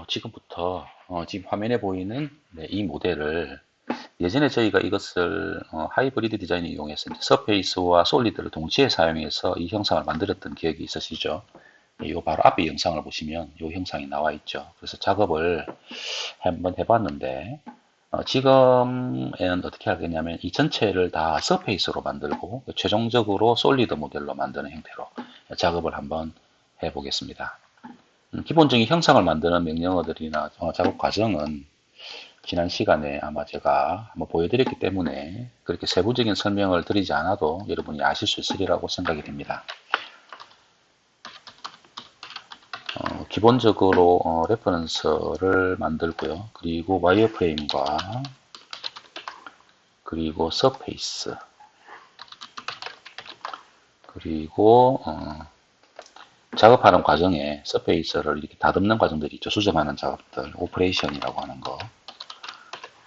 지금부터 지금 화면에 보이는 이 모델을 예전에 저희가 이것을 하이브리드 디자인을 이용해서 이제 서페이스와 솔리드를 동시에 사용해서 이 형상을 만들었던 기억이 있으시죠? 이거 바로 앞에 영상을 보시면 이 형상이 나와 있죠. 그래서 작업을 한번 해봤는데 지금에는 어떻게 하겠냐면 이 전체를 다 서페이스로 만들고 최종적으로 솔리드 모델로 만드는 형태로 작업을 한번 해보겠습니다. 기본적인 형상을 만드는 명령어들이나 작업 과정은 지난 시간에 아마 제가 한번 보여드렸기 때문에 그렇게 세부적인 설명을 드리지 않아도 여러분이 아실 수 있으리라고 생각이 됩니다. 기본적으로 레퍼런스를 만들고요. 그리고 와이어프레임과 그리고 서페이스 그리고 작업하는 과정에 서페이스를 이렇게 다듬는 과정들이 있죠. 수정하는 작업들, 오퍼레이션이라고 하는 거.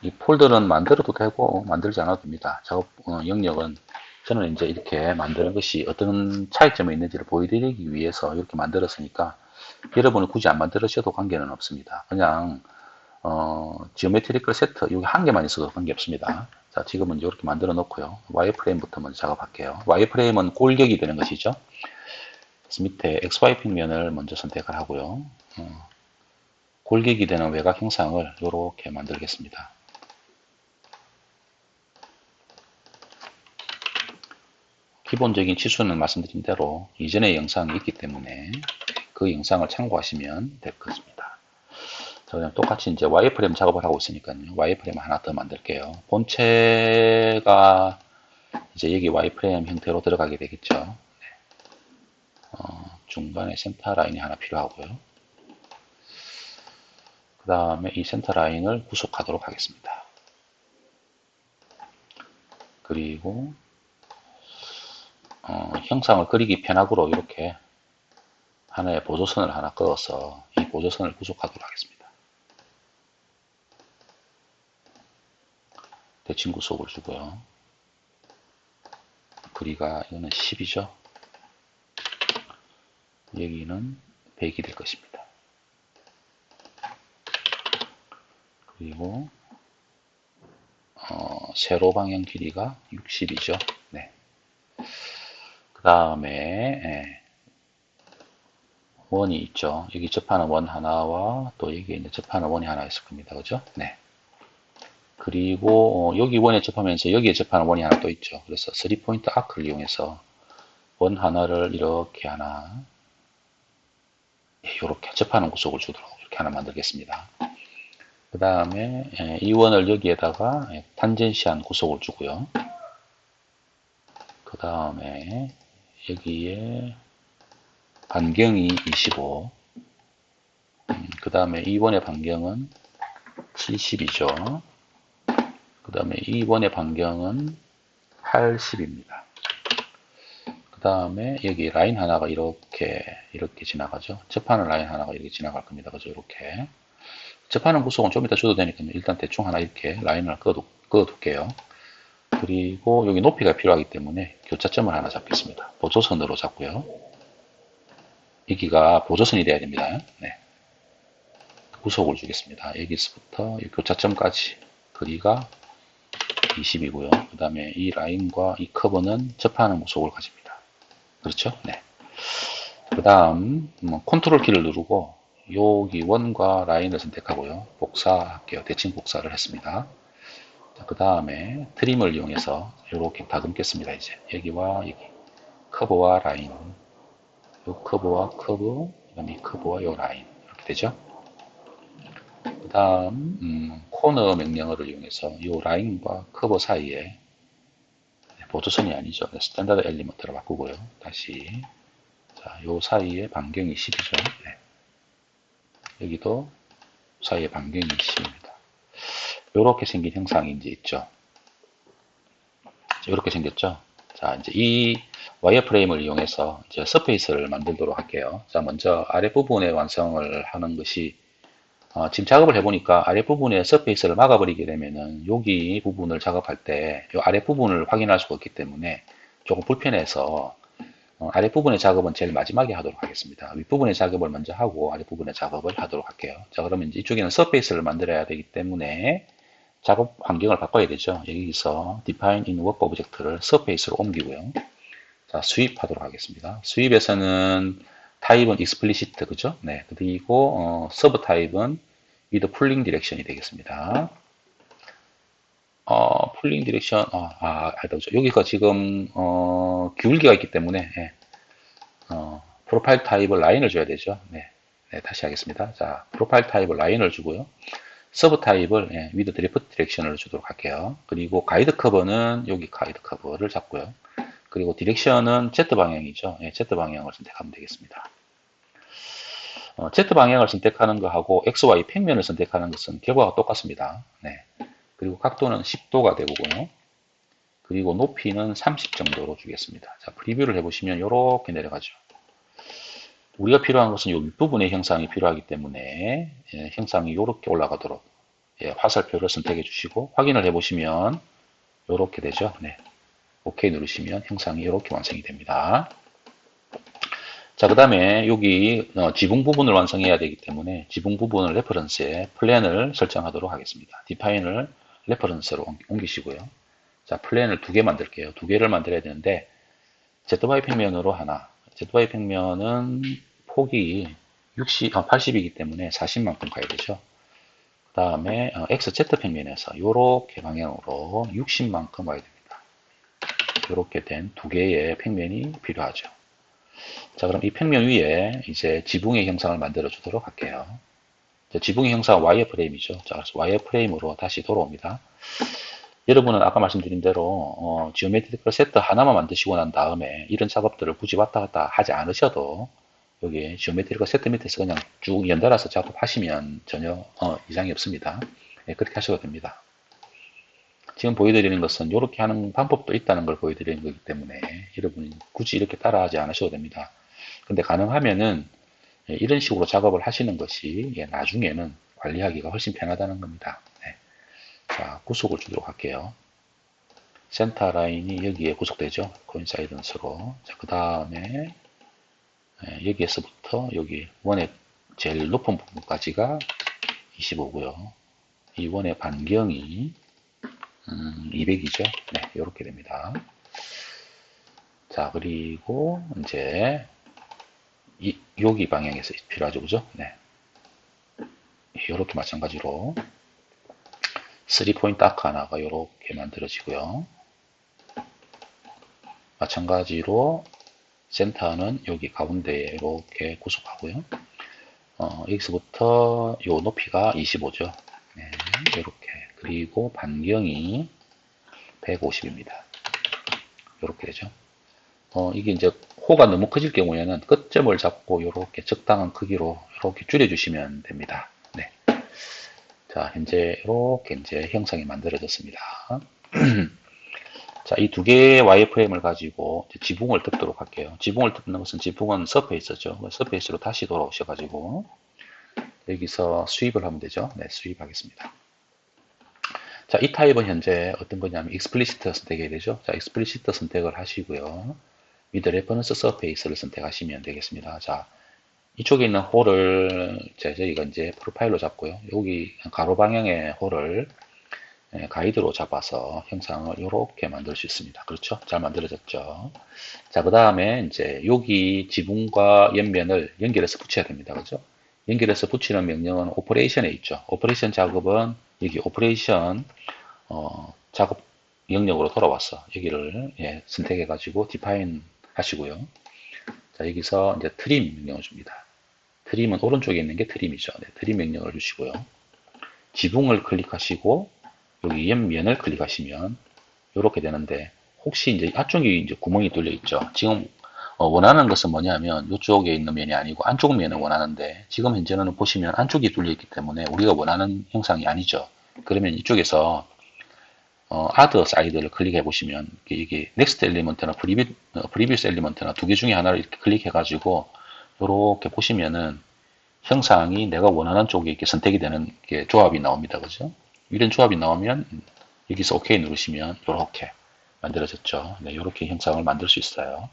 이 폴더는 만들어도 되고 만들지 않아도 됩니다. 작업 영역은 저는 이제 이렇게 만드는 것이 어떤 차이점이 있는지를 보여드리기 위해서 이렇게 만들었으니까 여러분은 굳이 안 만들으셔도 관계는 없습니다. 그냥 지오메트리컬 세트 여기 한 개만 있어도 관계 없습니다. 자, 지금은 이렇게 만들어 놓고요. 와이어프레임부터 먼저 작업할게요. 와이어프레임은 골격이 되는 것이죠. 그래서 밑에 XY 평면을 먼저 선택을 하고요. 골격이 되는 외곽 형상을 이렇게 만들겠습니다. 기본적인 치수는 말씀드린 대로 이전의 영상이 있기 때문에 그 영상을 참고하시면 될 것입니다. 자, 그냥 똑같이 이제 와이어프레임 작업을 하고 있으니까요. 와이어프레임 하나 더 만들게요. 본체가 이제 여기 와이어프레임 형태로 들어가게 되겠죠. 중간에 센터 라인이 하나 필요하고요. 그 다음에 이 센터 라인을 구속하도록 하겠습니다. 그리고 형상을 그리기 편하도록 이렇게 하나의 보조선을 하나 그어서 이 보조선을 구속하도록 하겠습니다. 대칭 구속을 주고요. 거리가 이거는 10이죠. 여기는 100이 될 것입니다. 그리고 세로 방향 길이가 60이죠. 네. 그 다음에 원이 있죠. 여기 접하는 원 하나와 또 여기에 이제 접하는 원이 하나 있을 겁니다. 그죠? 네. 그리고 여기 원에 접하면서 여기에 접하는 원이 하나 또 있죠. 그래서 3포인트 아크를 이용해서 원 하나를 이렇게 하나 이렇게 접하는 구속을 주도록 이렇게 하나 만들겠습니다. 그 다음에 이 원을 여기에다가 탄젠시한 구속을 주고요. 그 다음에 여기에 반경이 25. 그 다음에 이 원의 반경은 70이죠. 그 다음에 이 원의 반경은 80입니다. 그 다음에 여기 라인 하나가 이렇게 지나가죠. 접하는 라인 하나가 이렇게 지나갈 겁니다. 그죠? 이렇게. 접하는 구속은 좀 이따 줘도 되니까 일단 대충 하나 이렇게 라인을 그어둘게요. 그리고 여기 높이가 필요하기 때문에 교차점을 하나 잡겠습니다. 보조선으로 잡고요. 여기가 보조선이 돼야 됩니다. 네. 구속을 주겠습니다. 여기서부터 이 교차점까지 거리가 20이고요. 그 다음에 이 라인과 이 커브는 접하는 구속을 가집니다. 그렇죠? 네. 그 다음 컨트롤 키를 누르고 여기 원과 라인을 선택하고요. 복사할게요. 대칭 복사를 했습니다. 그 다음에 트림을 이용해서 이렇게 다듬겠습니다. 이제 여기와 여기 커브와 라인, 요 커브와 커브, 그다음에 이 커브와 요 라인 이렇게 되죠. 그 다음 코너 명령어를 이용해서 요 라인과 커브 사이에 보조선이 아니죠. 스탠다드 엘리먼트로 바꾸고요. 다시 자, 요 사이에 반경이 10이죠. 네. 여기도 사이에 반경이 10입니다. 이렇게 생긴 형상이 이제 있죠. 이렇게 생겼죠. 자, 이제 이 와이어프레임을 이용해서 이제 서페이스를 만들도록 할게요. 자, 먼저 아랫부분의 완성을 하는 것이 지금 작업을 해보니까 아랫부분에 서페이스를 막아버리게 되면은 여기 부분을 작업할 때 이 아랫부분을 확인할 수가 없기 때문에 조금 불편해서 아랫부분의 작업은 제일 마지막에 하도록 하겠습니다. 윗부분의 작업을 먼저 하고 아랫부분의 작업을 하도록 할게요. 자, 그러면 이제 이쪽에는 서페이스를 만들어야 되기 때문에 작업 환경을 바꿔야 되죠. 여기서 define in work object를 서페이스로 옮기고요. 자, 수입하도록 하겠습니다. 수입에서는 타입은 explicit, 그죠? 네. 그리고, 서브 타입은 with pulling direction이 되겠습니다. pulling direction, 그죠. 여기가 지금, 기울기가 있기 때문에, 예, 프로파일 타입을 라인을 줘야 되죠. 네. 네, 다시 하겠습니다. 자, 프로파일 타입을 라인을 주고요. 서브 타입을 예, with drift direction을 주도록 할게요. 그리고 가이드 커버는 여기 가이드 커버를 잡고요. 그리고 디렉션은 Z 방향이죠. 예, Z 방향을 선택하면 되겠습니다. Z 방향을 선택하는 거하고 XY 평면을 선택하는 것은 결과가 똑같습니다. 네. 그리고 각도는 10도가 되고요. 그리고 높이는 30 정도로 주겠습니다. 자, 프리뷰를 해보시면 이렇게 내려가죠. 우리가 필요한 것은 이 윗부분의 형상이 필요하기 때문에 예, 형상이 이렇게 올라가도록 예, 화살표를 선택해 주시고 확인을 해보시면 이렇게 되죠. 네. OK 누르시면 형상이 이렇게 완성이 됩니다. 자, 그 다음에 여기 지붕 부분을 완성해야 되기 때문에 지붕 부분을 레퍼런스에 플랜을 설정하도록 하겠습니다. 디파인을 레퍼런스로 옮기시고요. 자, 플랜을 두 개 만들게요. 두 개를 만들어야 되는데 ZY 평면으로 하나. ZY 평면은 폭이 80이기 때문에 40만큼 가야 되죠. 그 다음에 XZ 평면에서 이렇게 방향으로 60만큼 와야 됩니다. 이렇게 된 두 개의 평면이 필요하죠. 자, 그럼 이 평면 위에 이제 지붕의 형상을 만들어 주도록 할게요. 지붕의 형상은 와이어프레임이죠. 자, 그래서 와이어프레임으로 다시 돌아옵니다. 여러분은 아까 말씀드린 대로 지오메트리컬 세트 하나만 만드시고 난 다음에 이런 작업들을 굳이 왔다 갔다 하지 않으셔도 여기 지오메트리컬 세트 밑에서 그냥 쭉 연달아서 작업하시면 전혀 이상이 없습니다. 네, 그렇게 하셔도 됩니다. 지금 보여드리는 것은 이렇게 하는 방법도 있다는 걸 보여드리는 거기 때문에 여러분이 굳이 이렇게 따라하지 않으셔도 됩니다. 근데 가능하면은 이런 식으로 작업을 하시는 것이 나중에는 관리하기가 훨씬 편하다는 겁니다. 네. 자, 구속을 주도록 할게요. 센터 라인이 여기에 구속되죠. 코인사이던스로. 자, 그 다음에 여기에서부터 여기 원의 제일 높은 부분까지가 25고요. 이 원의 반경이 200이죠. 네, 이렇게 됩니다. 자, 그리고 이제 여기 방향에서 필요하죠, 그죠? 네, 이렇게 마찬가지로 3포인트 아크 하나가 이렇게 만들어지고요. 마찬가지로 센터는 여기 가운데에 이렇게 구속하고요. 여기서부터 요 높이가 25죠. 네, 이렇게. 그리고 반경이 150입니다. 이렇게 되죠. 이게 이제 호가 너무 커질 경우에는 끝점을 잡고 이렇게 적당한 크기로 이렇게 줄여주시면 됩니다. 네. 자, 현재 이렇게 이제 형상이 만들어졌습니다. 자, 이 두 개의 와이어프레임을 가지고 지붕을 뜯도록 할게요. 지붕을 뜯는 것은 지붕은 서페이스죠. 서페이스로 다시 돌아오셔가지고 여기서 수입을 하면 되죠. 네, 수입하겠습니다. 자, 이 타입은 현재 어떤 거냐면 explicit 선택해야 되죠. 자, explicit 선택을 하시고요. with reference surface를 선택하시면 되겠습니다. 자, 이쪽에 있는 홀을 저희가 이제 프로파일로 잡고요. 여기 가로 방향의 홀을 가이드로 잡아서 형상을 이렇게 만들 수 있습니다. 그렇죠? 잘 만들어졌죠? 자, 그 다음에 이제 여기 지붕과 옆면을 연결해서 붙여야 됩니다. 그죠? 연결해서 붙이는 명령은 오퍼레이션에 있죠. 오퍼레이션 작업은 여기 오퍼레이션 작업 영역으로 돌아왔어. 여기를 선택해 가지고 디파인 하시고요. 자, 여기서 이제 트림 명령을 줍니다. 트림은 오른쪽에 있는 게 트림이죠. 네, 트림 명령을 주시고요. 지붕을 클릭하시고 여기 옆면을 클릭하시면 이렇게 되는데 혹시 이제 앞쪽에 이제 구멍이 뚫려 있죠. 지금 원하는 것은 뭐냐면 이쪽에 있는 면이 아니고 안쪽 면을 원하는데 지금 현재는 보시면 안쪽이 뚫려 있기 때문에 우리가 원하는 형상이 아니죠. 그러면 이쪽에서 add side를 클릭해 보시면 이게 next element나 previous element나 두 개 중에 하나를 이렇게 클릭해 가지고 이렇게 보시면은 형상이 내가 원하는 쪽에 이렇게 선택이 되는 조합이 나옵니다. 그죠? 이런 조합이 나오면 여기서 OK 누르시면 이렇게 만들어졌죠. 네, 이렇게 형상을 만들 수 있어요.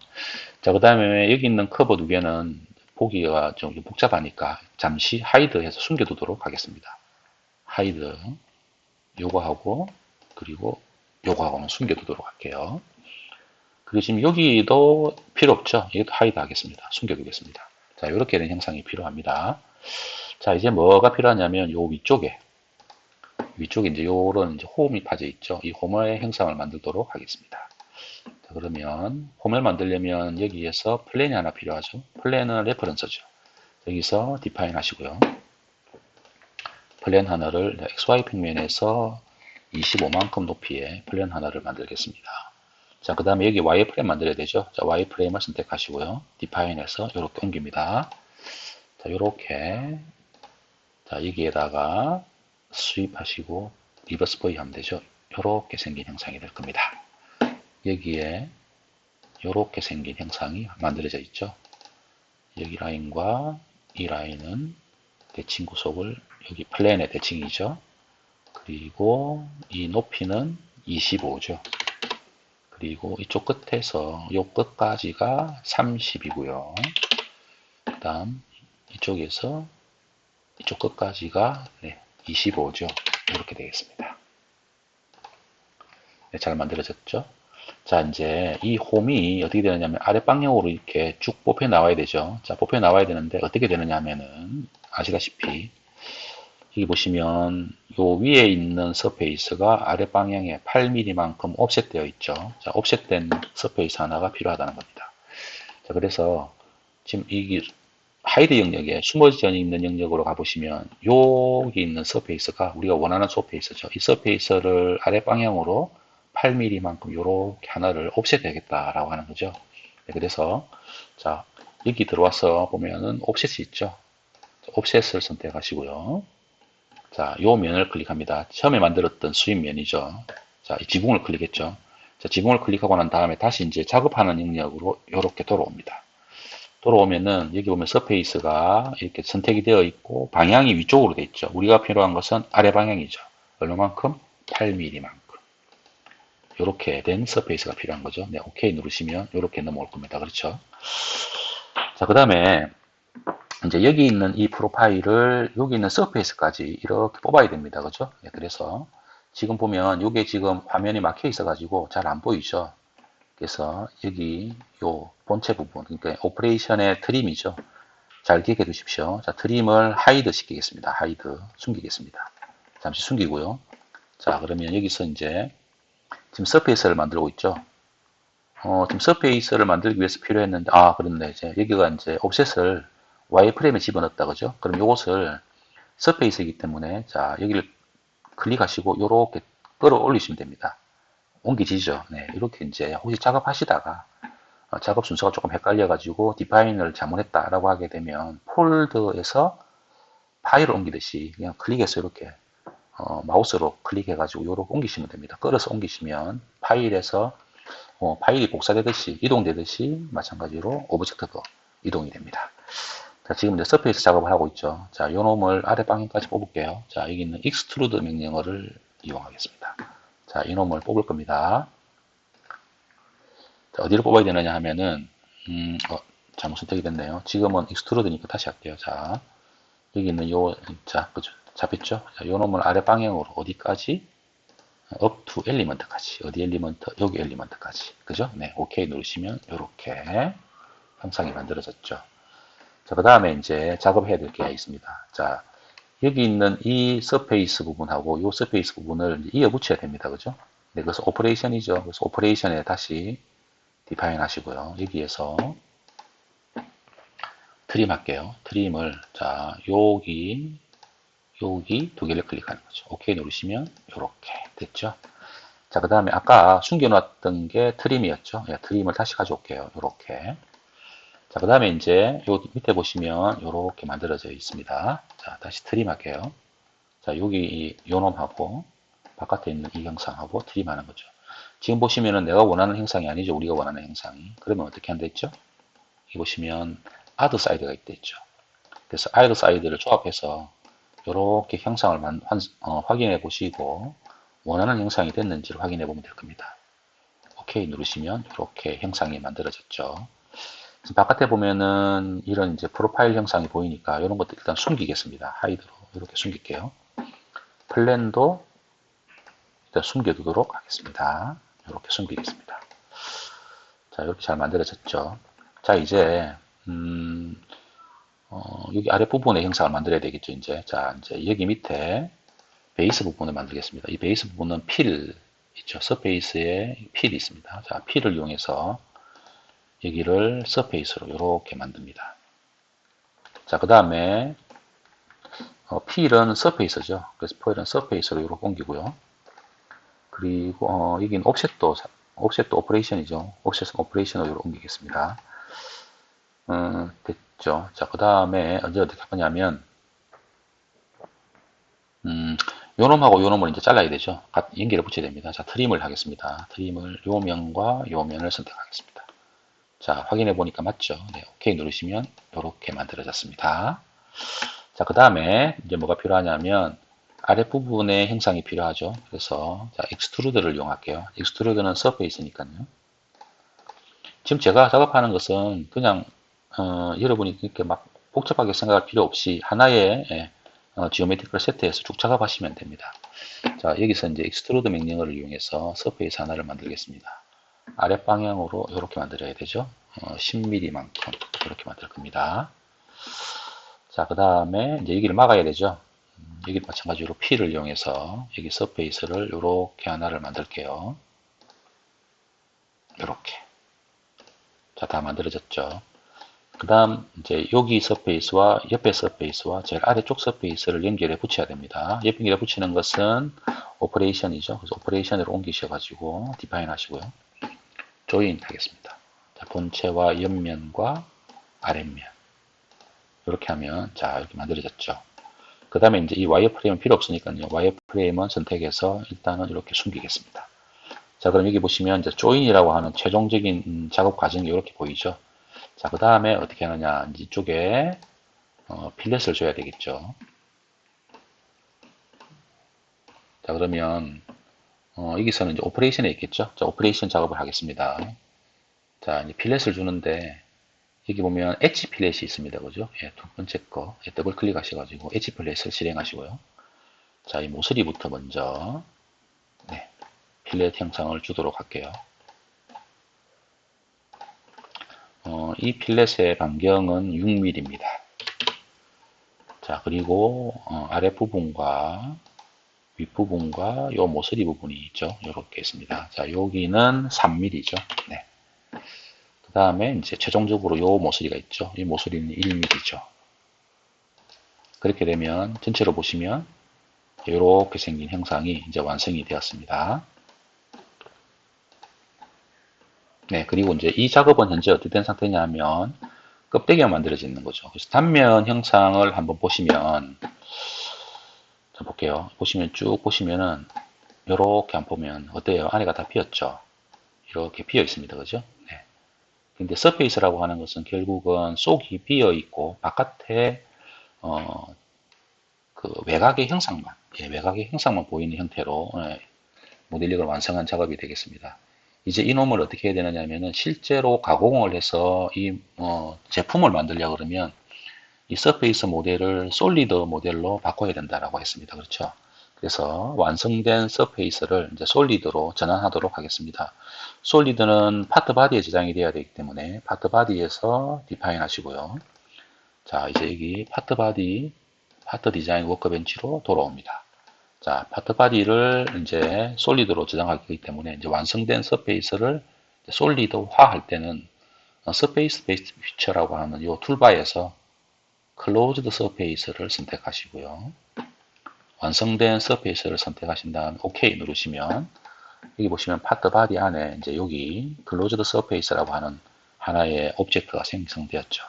자, 그 다음에 여기 있는 커버 두 개는 보기가 좀 복잡하니까 잠시 하이드해서 숨겨두도록 하겠습니다. 하이드, 요거 하고, 그리고 요거 하고는 숨겨두도록 할게요. 그리고 지금 여기도 필요 없죠. 이것도 하이드 하겠습니다. 숨겨두겠습니다. 자, 이렇게 된 형상이 필요합니다. 자, 이제 뭐가 필요하냐면 요 위쪽에 이제 요런 이제 홈이 파져 있죠. 이 홈의 형상을 만들도록 하겠습니다. 자, 그러면 홈을 만들려면 여기에서 플랜이 하나 필요하죠. 플랜은 레퍼런스죠. 여기서 디파인 하시고요. 플랜 하나를 XY 평면에서 25만큼 높이의 플랜 하나를 만들겠습니다. 자, 그 다음에 여기 와이프레임 만들어야 되죠. 자, 와이프레임을 선택하시고요. 디파인해서 이렇게 옮깁니다. 자, 이렇게. 자, 여기에다가 수입하시고 리버스 보이 하면 되죠. 이렇게 생긴 형상이 될 겁니다. 여기에 이렇게 생긴 형상이 만들어져 있죠. 여기 라인과 이 라인은 대칭 구속을 여기 플랜의 대칭이죠. 그리고 이 높이는 25죠. 그리고 이쪽 끝에서 이 끝까지가 30이고요. 그 다음 이쪽에서 이쪽 끝까지가 25죠. 이렇게 되겠습니다. 네, 잘 만들어졌죠? 자, 이제 이 홈이 어떻게 되느냐면 아래 방향으로 이렇게 쭉 뽑혀 나와야 되죠. 자, 뽑혀 나와야 되는데 어떻게 되느냐 하면은 아시다시피 여기 보시면 요 위에 있는 서페이스가 아래 방향에 8mm만큼 옵셋되어 있죠. 자, 옵셋된 서페이스 하나가 필요하다는 겁니다. 자, 그래서 지금 이 하이드 영역에 숨어져 있는 영역으로 가보시면 여기 있는 서페이스가 우리가 원하는 서페이스죠. 이 서페이스를 아래 방향으로 8mm만큼 이렇게 하나를 옵셋해야겠다라고 하는 거죠. 네, 그래서 자, 여기 들어와서 보면은 옵셋이 있죠. 옵셋을 선택하시고요. 자, 요 면을 클릭합니다. 처음에 만들었던 수입면이죠. 자, 이 지붕을 클릭했죠. 자, 지붕을 클릭하고 난 다음에 다시 이제 작업하는 영역으로 이렇게 돌아옵니다. 돌아오면은 여기 보면 서페이스가 이렇게 선택이 되어 있고 방향이 위쪽으로 되어 있죠. 우리가 필요한 것은 아래 방향이죠. 얼마만큼? 8mm만큼. 이렇게 된 서페이스가 필요한 거죠. 네, OK 누르시면 이렇게 넘어올 겁니다. 그렇죠? 자, 그 다음에 이제 여기 있는 이 프로파일을 여기 있는 서페이스까지 이렇게 뽑아야 됩니다. 그죠? 네, 그래서 지금 보면 이게 지금 화면이 막혀 있어 가지고 잘 안 보이죠? 그래서 여기 요 본체 부분, 그러니까 오퍼레이션의 트림이죠. 잘 기억해 두십시오. 자, 트림을 하이드 시키겠습니다. 하이드 숨기겠습니다. 잠시 숨기고요. 자, 그러면 여기서 이제 지금 서페이스를 만들고 있죠. 지금 서페이스를 만들기 위해서 필요했는데, 그렇네. 이제 여기가 이제 옵셋을 와이프레임에 집어넣었다. 그죠? 그럼 이것을 서페이스이기 때문에, 자, 여기를 클릭하시고, 요렇게 끌어 올리시면 됩니다. 옮기지죠. 네. 이렇게 이제 혹시 작업하시다가, 작업 순서가 조금 헷갈려가지고, 디파인을 잘못했다라고 하게 되면, 폴더에서 파일을 옮기듯이 그냥 클릭해서 이렇게, 마우스로 클릭해가지고, 요렇게 옮기시면 됩니다. 끌어서 옮기시면, 파일에서 파일이 복사되듯이 이동되듯이 마찬가지로 오브젝트도 이동이 됩니다. 자, 지금 이제 서페이스 작업을 하고 있죠. 자, 요 놈을 아래 방향까지 뽑을게요. 자, 여기 있는 extrude 명령어를 이용하겠습니다. 자, 이 놈을 뽑을 겁니다. 자, 어디를 뽑아야 되느냐 하면은 잘못 선택이 됐네요. 지금은 extrude니까 다시 할게요. 자, 여기 있는 자, 그죠? 잡혔죠? 자, 요 놈을 아래 방향으로 어디까지? up to element까지. 어디 엘리먼트? 여기 엘리먼트까지. 그죠? 네, OK 누르시면 이렇게 형상이 만들어졌죠. 자, 그 다음에 이제 작업해야 될 게 있습니다. 자, 여기 있는 이 서페이스 부분하고 이 서페이스 부분을 이어 붙여야 됩니다. 그죠? 네, 그래서 오퍼레이션이죠. 그래서 오퍼레이션에 다시 디파인 하시고요. 여기에서 트림 할게요. 트림을, 자, 여기 두 개를 클릭하는 거죠. OK 누르시면 이렇게 됐죠. 자, 그 다음에 아까 숨겨놨던 게 트림이었죠. 예, 트림을 다시 가져올게요. 이렇게. 자, 그 다음에 이제 요 밑에 보시면 이렇게 만들어져 있습니다. 자, 다시 트림 할게요. 자, 여기 요 놈하고 바깥에 있는 이 형상하고 트림하는 거죠. 지금 보시면은 내가 원하는 형상이 아니죠. 우리가 원하는 형상이. 그러면 어떻게 한다 했죠? 여기 보시면 아드 사이드가 있다 했죠. 그래서 아드 사이드를 조합해서 이렇게 형상을 확인해 보시고 원하는 형상이 됐는지를 확인해 보면 될 겁니다. OK 누르시면 이렇게 형상이 만들어졌죠. 지금 바깥에 보면은 이런 이제 프로파일 형상이 보이니까 이런 것들 일단 숨기겠습니다. 하이드로 이렇게 숨길게요. 플랜도 일단 숨겨두도록 하겠습니다. 이렇게 숨기겠습니다. 자, 이렇게 잘 만들어졌죠. 자, 이제 여기 아랫부분에 형상을 만들어야 되겠죠, 이제. 자, 이제 여기 밑에 베이스 부분을 만들겠습니다. 이 베이스 부분은 필 있죠. 서페이스에 필이 있습니다. 자, 필을 이용해서 여기를 서페이스로 이렇게 만듭니다. 자, 그 다음에 필은 서페이스죠. 그래서 필은 서페이스로 이렇게 옮기고요. 그리고 여기는 옵셋도 오퍼레이션이죠. 옵셋 오퍼레이션으로 이렇게 옮기겠습니다. 됐죠. 자, 그 다음에 언제 어떻게 하냐면 요놈하고 요놈을 이제 잘라야 되죠. 연결을 붙여야 됩니다. 자, 트림을 하겠습니다. 트림을 요 면과 요 면을 선택하겠습니다. 자, 확인해 보니까 맞죠? 네, OK 누르시면 이렇게 만들어졌습니다. 자, 그 다음에 이제 뭐가 필요하냐면 아랫부분에 형상이 필요하죠. 그래서 자, 익스트루드를 이용할게요. 익스트루드는 서페이스니까요. 지금 제가 작업하는 것은 그냥 여러분이 이렇게 막 복잡하게 생각할 필요 없이 하나의 지오메트리를 세트해서 쭉 작업하시면 됩니다. 자, 여기서 이제 익스트루드 명령어를 이용해서 서페이스 하나를 만들겠습니다. 아랫 방향으로 이렇게 만들어야 되죠. 10mm만큼 이렇게 만들 겁니다. 자, 그 다음에 이제 여기를 막아야 되죠. 여기 마찬가지로 P를 이용해서 여기 서페이스를 이렇게 하나를 만들게요. 이렇게. 자, 다 만들어졌죠. 그 다음 이제 여기 서페이스와 옆에 서페이스와 제일 아래쪽 서페이스를 연결해 붙여야 됩니다. 연결해 붙이는 것은 오퍼레이션이죠. 그래서 오퍼레이션으로 옮기셔가지고 디파인 하시고요. 조인 하겠습니다. 자, 본체와 옆면과 아랫면 이렇게 하면 자 이렇게 만들어졌죠. 그 다음에 이제 이 와이어프레임은 필요 없으니까요. 와이어프레임은 선택해서 일단은 이렇게 숨기겠습니다. 자, 그럼 여기 보시면 이제 조인이라고 하는 최종적인 작업 과정이 이렇게 보이죠. 자, 그 다음에 어떻게 하느냐. 이쪽에 필렛을 줘야 되겠죠. 자, 그러면 여기서는 이제 오퍼레이션에 있겠죠. 자, 오퍼레이션 작업을 하겠습니다. 자, 이제 필렛을 주는데 여기 보면 엣지 필렛이 있습니다. 그죠? 예, 두 번째 거 더블 클릭하셔가지고 엣지 필렛을 실행하시고요. 자, 이 모서리부터 먼저 네, 필렛 형상을 주도록 할게요. 이 필렛의 반경은 6mm입니다. 자, 그리고 아랫부분과 윗부분과 요 모서리 부분이 있죠. 이렇게 있습니다. 자, 여기는 3mm죠. 네. 그 다음에 이제 최종적으로 요 모서리가 있죠. 이 모서리는 1mm죠. 그렇게 되면 전체로 보시면 이렇게 생긴 형상이 이제 완성이 되었습니다. 네, 그리고 이제 이 작업은 현재 어떻게 된 상태냐면 껍데기가 만들어지는 거죠. 그래서 단면 형상을 한번 보시면 자, 볼게요. 보시면 쭉 보시면은 이렇게 한번 보면 어때요? 안에가 다 비었죠. 이렇게 비어 있습니다. 그죠? 네. 근데 서페이스라고 하는 것은 결국은 속이 비어 있고 바깥에 그 외곽의 형상만, 외곽의 형상만 보이는 형태로 모델링을 완성한 작업이 되겠습니다. 이제 이놈을 어떻게 해야 되느냐면은 실제로 가공을 해서 이 제품을 만들려고 그러면 이 서페이스 모델을 솔리드 모델로 바꿔야 된다라고 했습니다. 그렇죠? 그래서 완성된 서페이스를 이제 솔리드로 전환하도록 하겠습니다. 솔리드는 파트 바디에 저장이 되어야 되기 때문에 파트 바디에서 디파인 하시고요. 자, 이제 여기 파트 바디, 파트 디자인 워크벤치로 돌아옵니다. 자, 파트 바디를 이제 솔리드로 저장하기 때문에 이제 완성된 서페이스를 솔리드화 할 때는 서페이스 베이스 피처라고 하는 이 툴바에서 클로즈드 서페이스를 선택하시고요. 완성된 서페이스를 선택하신 다음 OK 누르시면 여기 보시면 파트 바디 안에 이제 여기 클로즈드 서페이스라고 하는 하나의 오브젝트가 생성되었죠.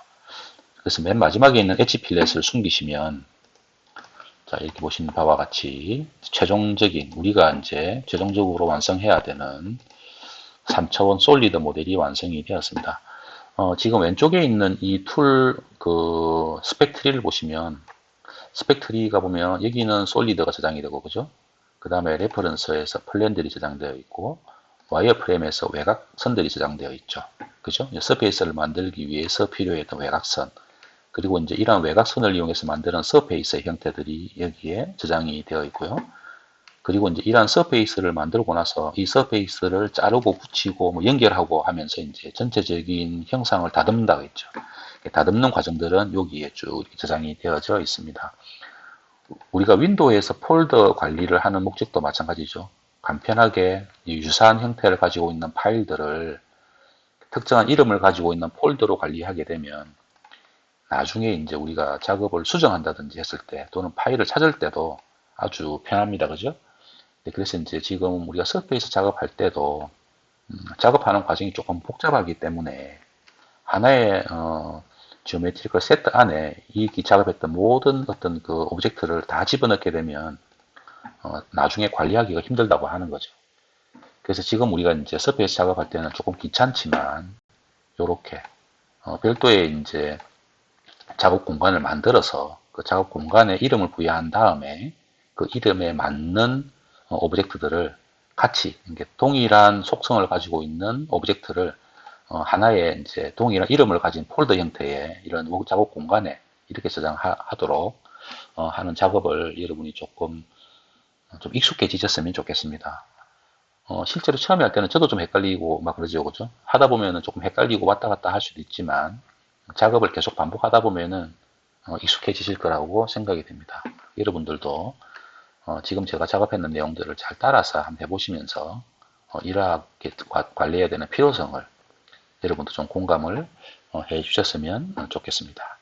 그래서 맨 마지막에 있는 엣지 필렛을 숨기시면 자, 이렇게 보시는 바와 같이 최종적인 우리가 이제 최종적으로 완성해야 되는 3차원 솔리드 모델이 완성이 되었습니다. 지금 왼쪽에 있는 이 툴 그 스펙트리를 보시면 스펙트리가 보면 여기는 솔리드가 저장이 되고 그죠? 그 다음에 레퍼런스에서 플랜들이 저장되어 있고 와이어프레임에서 외곽선들이 저장되어 있죠. 그죠? 서페이스를 만들기 위해서 필요했던 외곽선. 그리고 이제 이러한 외곽선을 이용해서 만드는 서페이스의 형태들이 여기에 저장이 되어 있고요. 그리고 이제 이러한 서페이스를 만들고 나서 이 서페이스를 자르고 붙이고 뭐 연결하고 하면서 이제 전체적인 형상을 다듬는다고 했죠. 다듬는 과정들은 여기에 쭉 저장이 되어져 있습니다. 우리가 윈도우에서 폴더 관리를 하는 목적도 마찬가지죠. 간편하게 유사한 형태를 가지고 있는 파일들을 특정한 이름을 가지고 있는 폴더로 관리하게 되면 나중에 이제 우리가 작업을 수정한다든지 했을 때 또는 파일을 찾을 때도 아주 편합니다. 그죠? 그래서 이제 지금 우리가 서페이스 작업할 때도 작업하는 과정이 조금 복잡하기 때문에 하나의 지오메트리컬 세트 안에 이 작업했던 모든 어떤 그 오브젝트를 다 집어넣게 되면 나중에 관리하기가 힘들다고 하는 거죠. 그래서 지금 우리가 이제 서페이스 작업할 때는 조금 귀찮지만 이렇게 별도의 이제 작업 공간을 만들어서 그 작업 공간에 이름을 부여한 다음에 그 이름에 맞는 오브젝트들을 같이 동일한 속성을 가지고 있는 오브젝트를 하나의 이제 동일한 이름을 가진 폴더 형태의 이런 작업 공간에 이렇게 저장하도록 하는 작업을 여러분이 조금 좀 익숙해지셨으면 좋겠습니다. 실제로 처음에 할 때는 저도 좀 헷갈리고 막 그러죠, 그죠? 하다 보면은 조금 헷갈리고 왔다 갔다 할 수도 있지만 작업을 계속 반복하다 보면은 익숙해지실 거라고 생각이 됩니다. 여러분들도 지금 제가 작업했는 내용들을 잘 따라서 한번 해보시면서 이러하게 관리해야 되는 필요성을 여러분도 좀 공감을 해 주셨으면 좋겠습니다.